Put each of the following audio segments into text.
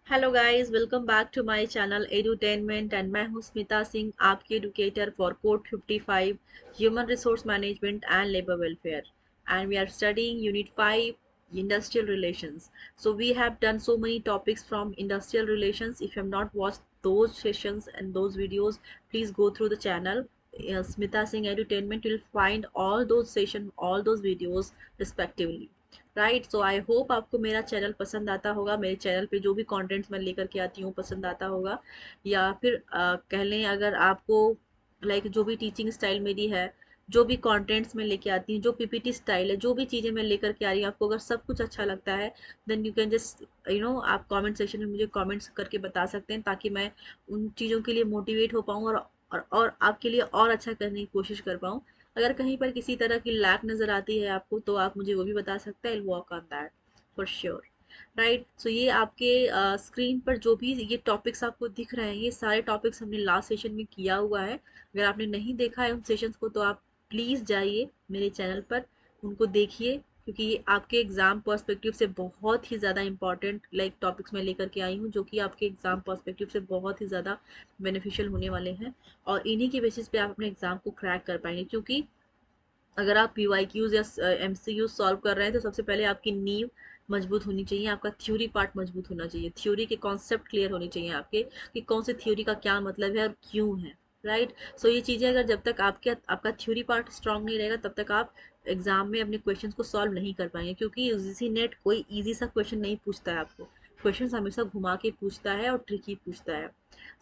Hello guys, welcome back to my channel edutainment and मैं हूं स्मिता सिंह, आपकी educator for code 55 human resource management and labour welfare and we are studying unit 5 industrial relations. So we have done so many topics from industrial relations. If you have not watched those sessions and those videos, please go through the channel Smita Singh Edutainment. You'll find all those sessions, all those videos respectively. Right, so I hope आपको मेरा channel पसंद आता होगा, मेरे channel पे जो भी contents मैं लेकर के आती हूँ पसंद आता होगा। या फिर कह लें, अगर आपको जो भी टीचिंग स्टाइल मेरी है, जो भी कंटेंट्स मैं लेके आती हूँ, जो पीपीटी स्टाइल है, जो भी चीज़ें मैं लेकर के आ रही हूँ, आपको अगर सब कुछ अच्छा लगता है देन यू कैन जस्ट आप कमेंट सेक्शन में मुझे कमेंट्स करके बता सकते हैं, ताकि मैं उन चीज़ों के लिए मोटिवेट हो पाऊँ और आपके लिए और अच्छा करने की कोशिश कर पाऊँ। अगर कहीं पर किसी तरह की लैक नज़र आती है आपको, तो आप मुझे वो भी बता सकते हैं। I work on that for sure. Right, so ये आपके स्क्रीन पर जो भी ये टॉपिक्स आपको दिख रहे हैं, ये सारे टॉपिक्स हमने लास्ट सेशन में किया हुआ है। अगर आपने नहीं देखा है उन सेशंस को, तो आप प्लीज़ जाइए मेरे चैनल पर, उनको देखिए, क्योंकि ये आपके एग्ज़ाम पर्सपेक्टिव से बहुत ही ज़्यादा इंपॉर्टेंट टॉपिक्स मैं लेकर के आई हूँ, जो कि आपके एग्ज़ाम पर्सपेक्टिव से बहुत ही ज़्यादा बेनिफिशियल होने वाले हैं। और इन्हीं की बेसिस पे आप अपने एग्ज़ाम को क्रैक कर पाएंगे, क्योंकि अगर आप पीवाईक्यूज या एमसीक्यूज सॉल्व कर रहे हैं, तो सबसे पहले आपकी नींव मजबूत होनी चाहिए, आपका थ्योरी पार्ट मजबूत होना चाहिए, थ्योरी के कॉन्सेप्ट क्लियर होने चाहिए आपके, कि कौन से थ्योरी का क्या मतलब है और क्यों है। राइट, सो ये चीज़ें अगर जब तक आपका थ्योरी पार्ट स्ट्रांग नहीं रहेगा, तब तक आप एग्जाम में अपने क्वेश्चंस को सॉल्व नहीं कर पाएंगे, क्योंकि यूजीसी नेट कोई ईजी सा क्वेश्चन नहीं पूछता है आपको। क्वेश्चन हमेशा घुमा के पूछता है और ट्रिकी पूछता है।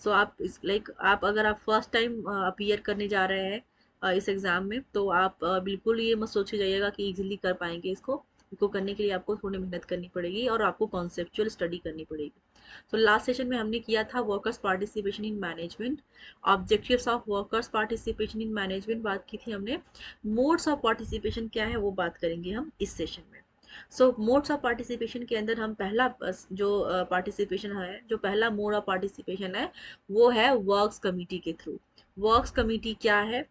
सो आप आप अगर आप फर्स्ट टाइम अपीयर करने जा रहे हैं इस एग्ज़ाम में, तो आप बिल्कुल ये मत सोच के जाइएगा कि इजीली कर पाएंगे इसको करने के लिए आपको थोड़ी मेहनत करनी पड़ेगी और आपको कॉन्सेप्चुअल स्टडी करनी पड़ेगी। तो लास्ट सेशन में हमने किया था workers participation in management, objectives of workers participation in management बात की थी हमने। मोड्स ऑफ पार्टिसिपेशन क्या है वो बात करेंगे हम इस सेशन में। सो मोड्स ऑफ पार्टिसिपेशन के अंदर हम पहला जो पार्टिसिपेशन है, जो पहला मोड ऑफ पार्टिसिपेशन है, वो है वर्क्स कमिटी के थ्रू। वर्क्स कमिटी क्या है,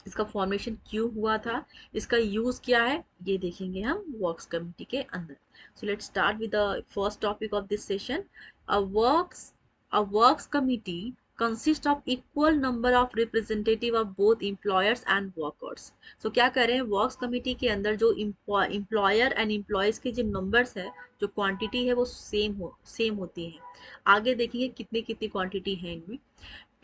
इसका फॉर्मेशन क्यों हुआ था, इसका यूज क्या है, ये देखेंगे हम वर्क्स कमिटी के अंदर। So let's start with the first topic of this session. Uh works uh works committee consist of equal number of representative of both employers and workers. So क्या कर रहे हैं, वर्क्स कमिटी के अंदर जो employer and employees के जो numbers है, जो क्वांटिटी है, वो सेम होती है। आगे देखेंगे कितनी कितनी क्वांटिटी है इनमें।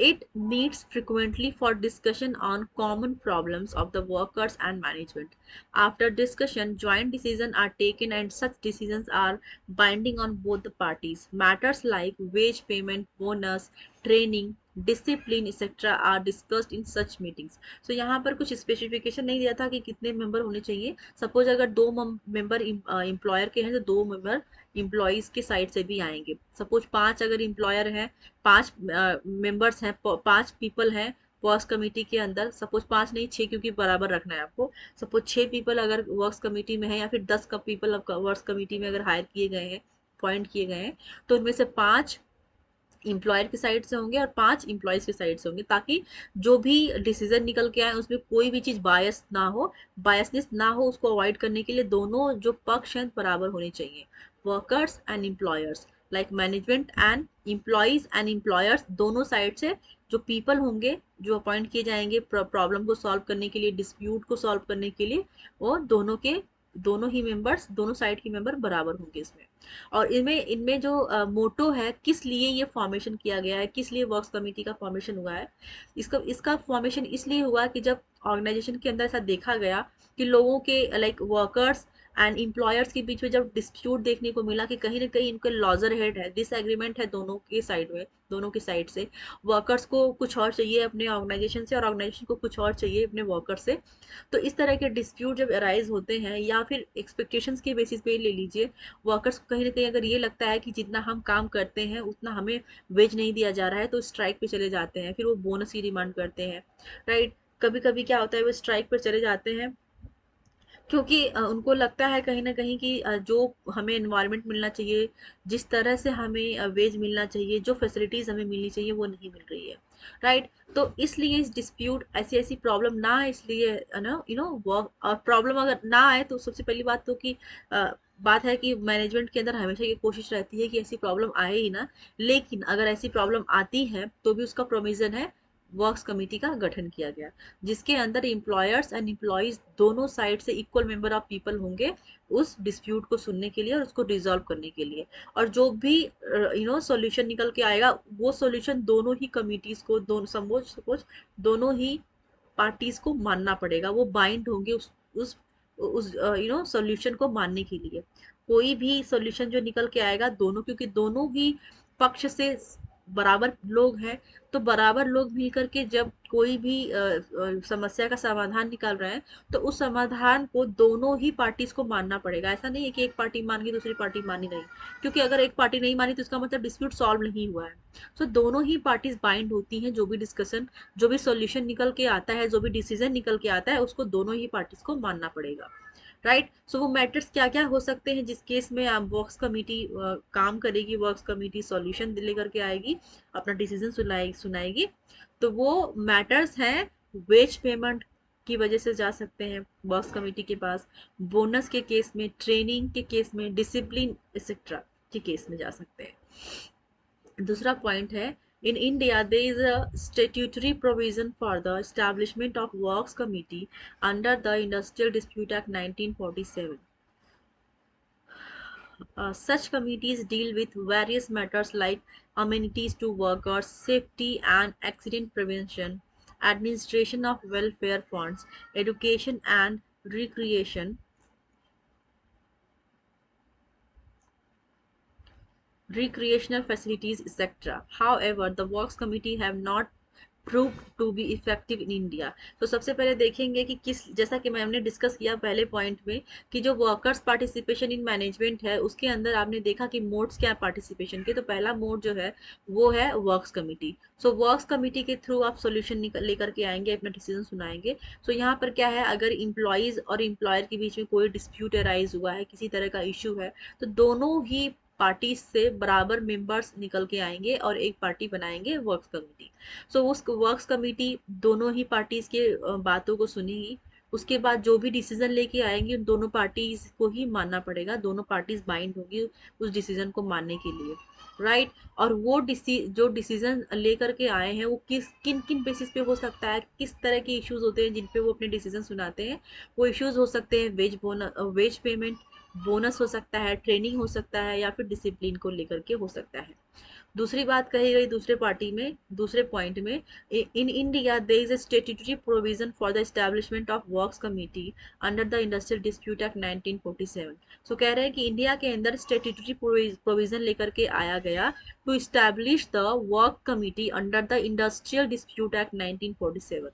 It meets frequently for discussion on common problems of the workers and management. After discussion, joint decisions are taken and such decisions are binding on both the parties. Matters like wage payment, bonus, training, discipline etcetera are discussed in such meetings. So यहाँ पर कुछ specification नहीं दिया था कि कितने member होने चाहिए। सपोज अगर दो मेंबर एम्प्लॉयर के हैं, तो दो मेंबर एम्प्लॉयज के साइड से भी आएंगे। सपोज पांच अगर एम्प्लॉयर हैं, पांच मेंबर्स हैं, पांच पीपल हैं वर्क्स कमेटी के अंदर, सपोज पांच नहीं छह, क्योंकि बराबर रखना है आपको। सपोज छह पीपल अगर वर्क्स कमेटी में है, या फिर 10 का पीपल वर्क्स कमेटी में अगर हायर किए गए हैं, अपॉइंट किए गए हैं, तो उनमें से पांच एम्प्लॉयर की साइड से होंगे और पांच एम्प्लॉयज की साइड से होंगे, ताकि जो भी डिसीजन निकल के आए उसमें कोई भी चीज बायस ना हो, बायसनेस ना हो, उसको अवॉइड करने के लिए दोनों जो पक्ष हैं बराबर होने चाहिए। Workers and employers, like management and employees and employers, दोनों साइड से जो पीपल होंगे, जो अपॉइंट किए जाएंगे प्रॉब्लम को सॉल्व करने के लिए, डिस्प्यूट को सॉल्व करने के लिए, वो दोनों ही मेंबर्स, दोनों साइड के मेंबर बराबर होंगे इसमें। और इनमें इनमें जो मोटो है, किस लिए ये फॉर्मेशन किया गया है, किस लिए वर्क्स कमेटी का फॉर्मेशन हुआ है, इसका फॉर्मेशन इसलिए हुआ कि जब ऑर्गेनाइजेशन के अंदर ऐसा देखा गया कि लोगों के वर्कर्स एंड एम्प्लॉयर्स के बीच में जब डिस्प्यूट देखने को मिला कि कहीं ना कहीं इनके लॉजर हेड है, डिसएग्रीमेंट है दोनों के साइड में, दोनों की साइड से, वर्कर्स को कुछ और चाहिए अपने ऑर्गेनाइजेशन से और ऑर्गेनाइजेशन को कुछ और चाहिए अपने वर्कर से। तो इस तरह के डिस्प्यूट जब अराइज होते हैं, या फिर एक्सपेक्टेशंस के बेसिस पे ले लीजिए, वर्कर्स को कहीं ना कहीं अगर ये लगता है कि जितना हम काम करते हैं उतना हमें वेज नहीं दिया जा रहा है, तो स्ट्राइक पे चले जाते हैं, फिर वो बोनस की डिमांड करते हैं। राइट, कभी कभी क्या होता है, वो स्ट्राइक पर चले जाते हैं क्योंकि उनको लगता है कहीं ना कहीं कि जो हमें एनवायरनमेंट मिलना चाहिए, जिस तरह से हमें वेज मिलना चाहिए, जो फैसिलिटीज हमें मिलनी चाहिए, वो नहीं मिल रही है। राइट, तो इसलिए इस डिस्प्यूट, ऐसी ऐसी प्रॉब्लम ना आए, इसलिए ना वर्क और प्रॉब्लम अगर ना आए, तो सबसे पहली बात तो कि बात है कि मैनेजमेंट के अंदर हमेशा ये कोशिश रहती है कि ऐसी प्रॉब्लम आए ही ना, लेकिन अगर ऐसी प्रॉब्लम आती है तो भी उसका प्रोविजन है, वर्क्स कमेटी का गठन किया गया, जिसके अंदर एम्प्लॉयर्स एंड एम्प्लॉयज दोनों साइड से इक्वल मेंबर ऑफ पीपल होंगे उस डिस्प्यूट को सुनने के लिए और उसको रिजॉल्व करने के लिए। और जो भी सॉल्यूशन निकल के आएगा, वो सॉल्यूशन दोनों ही कमिटीज को, दोनों सपोज दोनों ही पार्टीज को मानना पड़ेगा, वो बाइंड होंगे उस सॉल्यूशन को मानने के लिए। कोई भी सॉल्यूशन जो निकल के आएगा, दोनों, क्योंकि दोनों ही पक्ष से बराबर लोग हैं, तो बराबर लोग मिल करके जब कोई भी समस्या का समाधान निकाल रहे हैं, तो उस समाधान को दोनों ही पार्टीज को मानना पड़ेगा। ऐसा नहीं है कि एक पार्टी मान गई दूसरी पार्टी मानी नहीं, क्योंकि अगर एक पार्टी नहीं मानी तो इसका मतलब डिस्प्यूट सॉल्व नहीं हुआ है। तो दोनों ही पार्टीज बाइंड होती हैं, जो भी डिस्कशन, जो भी सॉल्यूशन निकल के आता है, जो भी डिसीजन निकल के आता है, उसको दोनों ही पार्टीज को मानना पड़ेगा। राइट। सो वो मैटर्स क्या क्या हो सकते हैं जिस केस में आप वर्क्स कमेटी काम करेगी, वर्क्स कमेटी सॉल्यूशन लेकर के आएगी, अपना डिसीजन सुनाएगी। तो वो मैटर्स हैं, वेज पेमेंट की वजह से जा सकते हैं वर्क्स कमेटी के पास, बोनस के केस में, ट्रेनिंग के केस में, डिसिप्लिन एक्सेट्रा के केस में जा सकते हैं। दूसरा पॉइंट है, in India there is a statutory provision for the establishment of works committee under the Industrial Dispute Act 1947. Such committees deal with various matters like amenities to workers, safety and accident prevention, administration of welfare funds, education and recreational facilities, etc. However, the works committee have not proved to be effective in India. तो सबसे पहले देखेंगे कि किस, जैसा कि मैंने discuss किया पहले पॉइंट में, कि जो वर्कर्स पार्टिसिपेशन इन मैनेजमेंट है, उसके अंदर आपने देखा कि मोड्स क्या है पार्टिसिपेशन के। तो पहला मोड जो है वो है वर्क्स कमिटी। सो वर्क्स कमिटी के थ्रू आप सोल्यूशन लेकर के आएंगे, अपना डिसीजन सुनाएंगे। सो यहाँ पर क्या है, अगर इम्प्लॉयज और एम्प्लॉयर के बीच में कोई डिस्प्यूट अराइज हुआ है, किसी तरह का इशू है, तो दोनों ही पार्टी से बराबर मेंबर्स निकल के आएंगे और एक पार्टी बनाएंगे वर्क्स कमेटी। सो उस वर्क्स कमेटी दोनों ही पार्टीज के बातों को सुनेगी। उसके बाद जो भी डिसीजन लेके आएंगे, उन दोनों पार्टीज को ही मानना पड़ेगा, दोनों पार्टीज बाइंड होगी उस डिसीजन को मानने के लिए। राइट। और वो जो डिसीजन लेकर के आए हैं, वो किन किन बेसिस पे हो सकता है, किस तरह के इश्यूज होते हैं जिन पे वो अपने डिसीजन सुनाते हैं। वो इश्यूज हो सकते हैं वेज पेमेंट, बोनस हो सकता है, ट्रेनिंग हो सकता है, या फिर डिसिप्लिन को लेकर के हो सकता है। दूसरी बात कही गई दूसरे पॉइंट में, in India there is a statutory provision for the establishment of works committee under the industrial dispute act 1947। सो कह रहे हैं कि इंडिया के अंदर स्टैट्यूटरी प्रोविजन लेकर के आया गया to establish the work committee under the industrial dispute act 1947।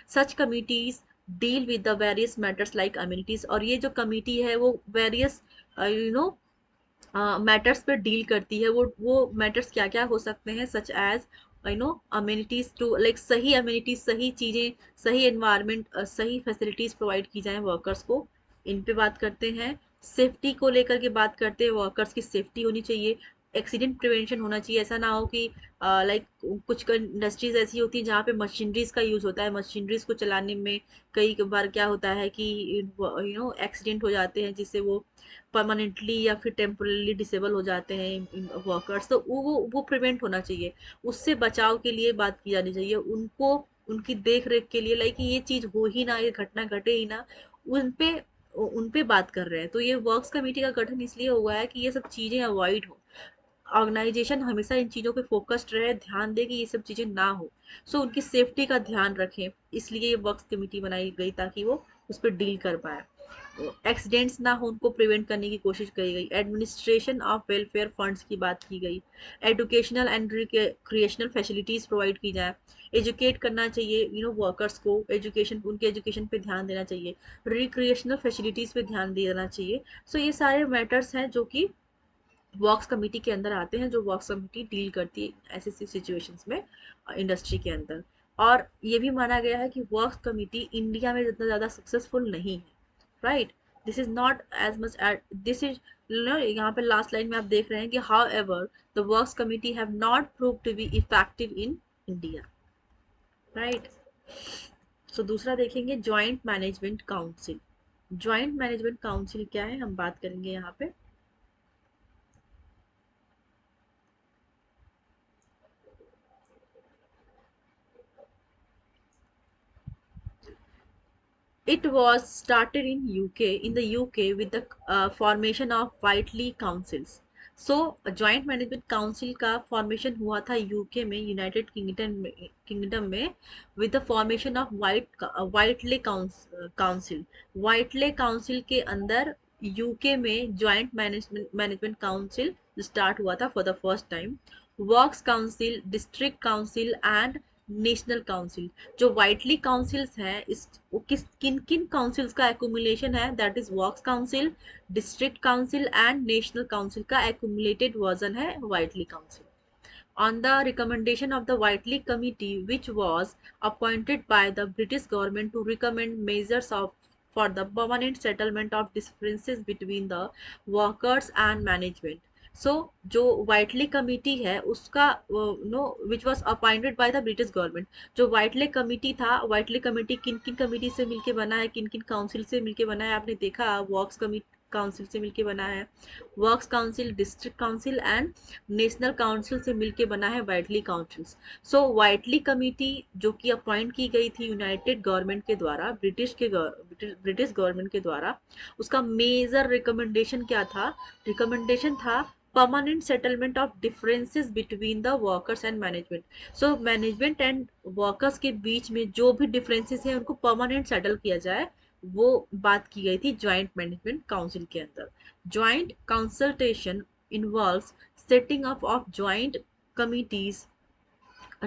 Such committees deal with the various matters like amenities. और ये जो कमिटी है वो वेरियस मैटर्स पे डील करती है। वो मैटर्स क्या क्या हो सकते हैं, such as amenities to, like सही अम्यूनिटीज, सही चीज़ें, सही एनवायरनमेंट, सही फैसिलिटीज प्रोवाइड की जाए वर्कर्स को, इन पे बात करते हैं। सेफ्टी को लेकर के बात करते हैं, वर्कर्स की सेफ्टी होनी चाहिए, एक्सीडेंट प्रिवेंशन होना चाहिए। ऐसा ना हो कि लाइक कुछ इंडस्ट्रीज ऐसी होती हैं जहाँ पे मशीनरीज का यूज होता है, मशीनरीज को चलाने में कई बार क्या होता है कि एक्सीडेंट हो जाते हैं, जिससे वो परमानेंटली या फिर टेम्पोरली डिसेबल हो जाते हैं वर्कर्स। तो वो प्रिवेंट होना चाहिए, उससे बचाव के लिए बात की जानी चाहिए उनको, उनकी देख रेख के लिए, लाइक ये चीज हो ही ना, ये घटना घटे ही ना, उन पे बात कर रहे हैं। तो ये वर्क्स कमेटी का गठन इसलिए हुआ है कि ये सब चीजें अवॉइड हो, ऑर्गेनाइजेशन हमेशा इन चीज़ों पे फोकस्ड रहे, ध्यान दे कि ये सब चीज़ें ना हो। सो उनकी सेफ्टी का ध्यान रखें, इसलिए ये वर्क्स कमेटी बनाई गई ताकि वो उस पर डील कर पाए, एक्सीडेंट्स ना हो उनको प्रिवेंट करने की कोशिश करी गई। एडमिनिस्ट्रेशन ऑफ वेलफेयर फंड्स की बात की गई, educational and recreational facilities provide की जाए, एजुकेट करना चाहिए वर्कर्स को, एजुकेशन, उनके एजुकेशन पे ध्यान देना चाहिए, रिक्रिएशनल फैसिलिटीज पे ध्यान देना चाहिए। सो ये सारे मैटर्स हैं जो कि वर्क्स कमेटी के अंदर आते हैं, जो वर्क्स कमेटी डील करती है ऐसी सिचुएशंस में इंडस्ट्री के अंदर। और ये भी माना गया है कि वर्क्स कमेटी इंडिया में जितना ज़्यादा सक्सेसफुल नहीं है। Right. This is not as much at this is, यहाँ पे लास्ट लाइन में आप देख रहे हैं कि however the works committee have not prove to be effective in India. Right. So दूसरा देखेंगे, joint management council, joint management council क्या है हम बात करेंगे यहाँ पे। It was started in UK with the formation of Whiteley councils. So joint management council का formation हुआ था यूके में, यूनाइटेड किंगडम में with the formation of Whiteley council. Whiteley council के अंदर यूके में joint management council start हुआ था for the first time. Works council, district council and national council. जो वाइटली काउंसिल्स हैं इस वो किन किन काउंसिल्स का एक्यूमुलेशन है, that is works council, district council and national council का एक्यूमुलेटेड वर्जन है vitally council. On the recommendation of the Whiteley Committee, which was appointed by the British government to recommend measures for the permanent settlement of differences between the workers and management. So जो vitally committee है उसका which was appointed by the British government. जो vitally committee था, vitally committee किन किन committee से मिलके बना है, किन किन काउंसिल से मिलके बना है, आपने देखा वर्क्स कमिटी काउंसिल से मिलके बना है, works council, district council and national council से मिलके बना है वाइटली काउंसिल। सो वाइटली कमिटी जो कि अपॉइंट की गई थी यूनाइटेड गवर्नमेंट के द्वारा, ब्रिटिश गवर्नमेंट के द्वारा, उसका मेजर रिकमेंडेशन क्या था? रिकमेंडेशन था permanent settlement of differences between the workers and management. So management and workers के बीच में जो भी डिफरेंसेस हैं उनको परमानेंट सेटल किया जाए, वो बात की गई थी ज्वाइंट मैनेजमेंट काउंसिल के अंदर। Joint consultation involves setting up of joint committees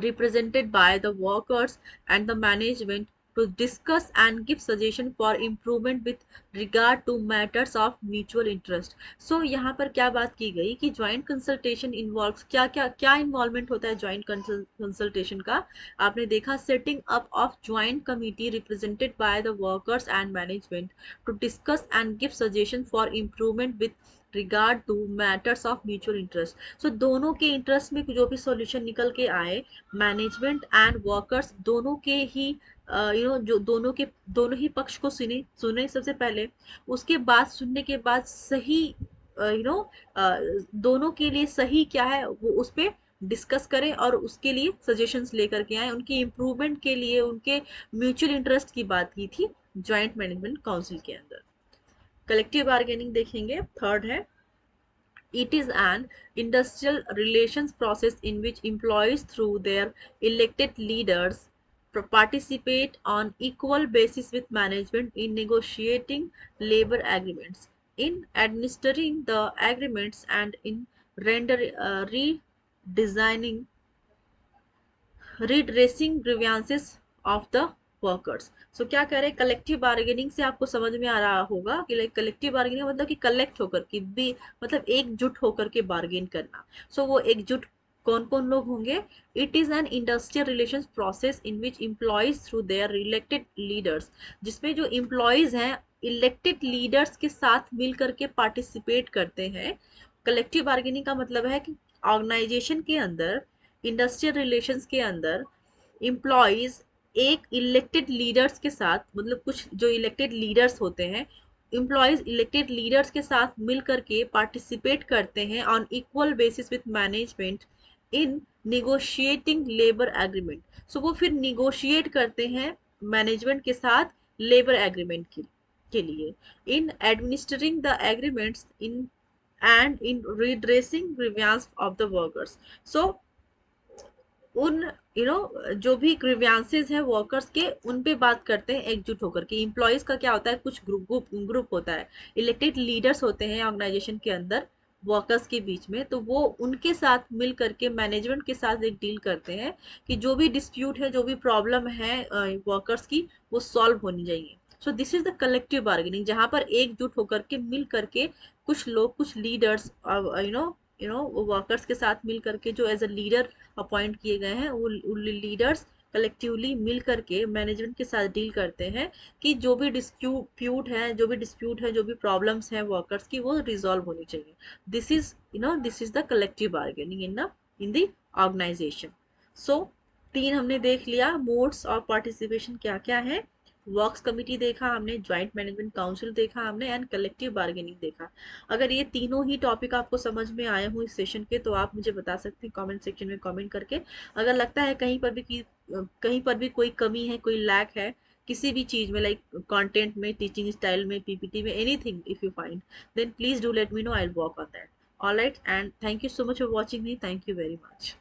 represented by the workers and the management to discuss and give suggestion for improvement with regard to matters of mutual interest. So यहाँ पर क्या बात की गई कि joint consultation involves क्या involvement होता है joint consultation का? आपने देखा setting up of joint committee represented by the workers and management to discuss and give suggestion for improvement with regard to matters of mutual interest. So दोनों के interest में जो भी सॉल्यूशन निकल के आए, मैनेजमेंट एंड वर्कर्स दोनों के ही जो दोनों ही पक्ष को सुने सबसे पहले, उसके बाद सुनने के बाद सही दोनों के लिए सही क्या है वो उस पे डिस्कस करें और उसके लिए सजेशंस लेकर के आए, उनकी इम्प्रूवमेंट के लिए, उनके म्यूचुअल इंटरेस्ट की बात की थी ज्वाइंट मैनेजमेंट काउंसिल के अंदर। कलेक्टिव बार्गेनिंग देखेंगे, थर्ड है। It is an industrial relations process in which employees, through their elected leaders, participate on equal basis with management in negotiating labor agreements, in administering the agreements, and in redesigning redressing grievances of the workers. So क्या कह रहे हैं, collective bargaining से आपको समझ में आ रहा होगा कि लाइक कलेक्टिव बार्गेनिंग मतलब कि कलेक्ट होकर के भी, मतलब एकजुट होकर के बार्गेन करना। सो वो एकजुट कौन कौन लोग होंगे? It is an industrial relation process in which employees through their elected leaders, जिसमें जो इम्प्लॉयज हैं इलेक्टेड लीडर्स के साथ मिल करके पार्टिसिपेट करते हैं। कलेक्टिव बार्गेनिंग का मतलब है कि ऑर्गेनाइजेशन के अंदर, इंडस्ट्रियल रिलेशंस के अंदर इम्प्लॉयज एक इलेक्टेड लीडर्स के साथ, मतलब कुछ जो इलेक्टेड लीडर्स होते हैं, इम्प्लॉयज इलेक्टेड लीडर्स के साथ मिल करके पार्टिसिपेट करते हैं on equal basis with management in negotiating labour agreement. So वो फिर निगोशिएट करते हैं मैनेजमेंट के साथ लेबर एग्रीमेंट के लिए, in administering the agreements in and in redressing grievance of the workers. So उन जो भी ग्रीवियंसेस हैं वर्कर्स के, उन पे बात करते हैं एकजुट होकर के। इम्प्लॉयज का क्या होता है, कुछ ग्रुप होता है, इलेक्टेड लीडर्स होते हैं ऑर्गेनाइजेशन के अंदर वर्कर्स के बीच में, तो वो उनके साथ मिल करके मैनेजमेंट के साथ एक डील करते हैं कि जो भी डिस्प्यूट है, जो भी प्रॉब्लम है वर्कर्स की, वो सॉल्व होनी चाहिए। So this is the collective bargaining, जहाँ पर एकजुट होकर के मिल करके कुछ लोग, कुछ लीडर्स वर्कर्स के साथ मिल करके जो एज अ लीडर अपॉइंट किए गए हैं, वो लीडर्स कलेक्टिवली मिल करके मैनेजमेंट के साथ डील करते हैं कि जो भी डिस्प्यूट है, जो भी प्रॉब्लम्स हैं वर्कर्स की, वो रिजॉल्व होनी चाहिए। This is the collective bargaining in the organisation. So तीन हमने देख लिया मोड्स ऑफ पार्टिसिपेशन क्या क्या है। वर्क्स कमिटी देखा हमने, ज्वाइंट मैनेजमेंट काउंसिल देखा हमने, एंड कलेक्टिव बार्गेनिंग देखा। अगर ये तीनों ही टॉपिक आपको समझ में आए हो इस सेशन के, तो आप मुझे बता सकते हैं कमेंट सेक्शन में कमेंट करके। अगर लगता है कहीं पर भी कोई कमी है, कोई लैक है किसी भी चीज में, लाइक कंटेंट में, टीचिंग स्टाइल में, पीपीटी में, anything if you find, then please do let me know, I will work on that. Alright, and thank you so much for watching me, thank you very much.